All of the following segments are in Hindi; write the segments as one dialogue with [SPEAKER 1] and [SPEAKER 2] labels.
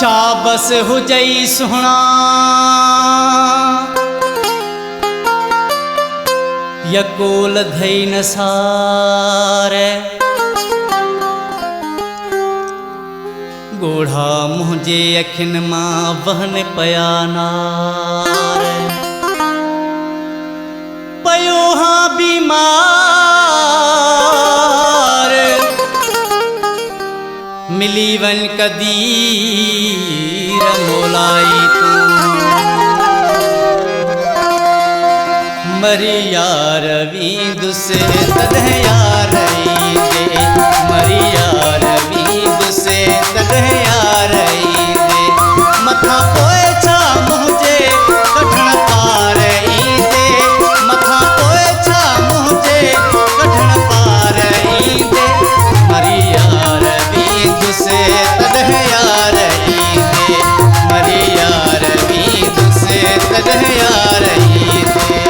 [SPEAKER 1] शाबस हुजई सुहणा यकोल धई न सारे गोढ़ा मुझे अखिन मां वहन पया नार पयो हाँ बीमार मिली वन कदीर मोलाई तू मरी यार वीदुस तदह यार दे मरी यार वीदुस तदह यार दे मथा पोए छा मुझे कठण पार दे मथा पोए छा मुझे कठण पार दे मरी यार वीदुस तदह यार दे मरी यार वीदुस तदह यार दे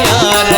[SPEAKER 1] यार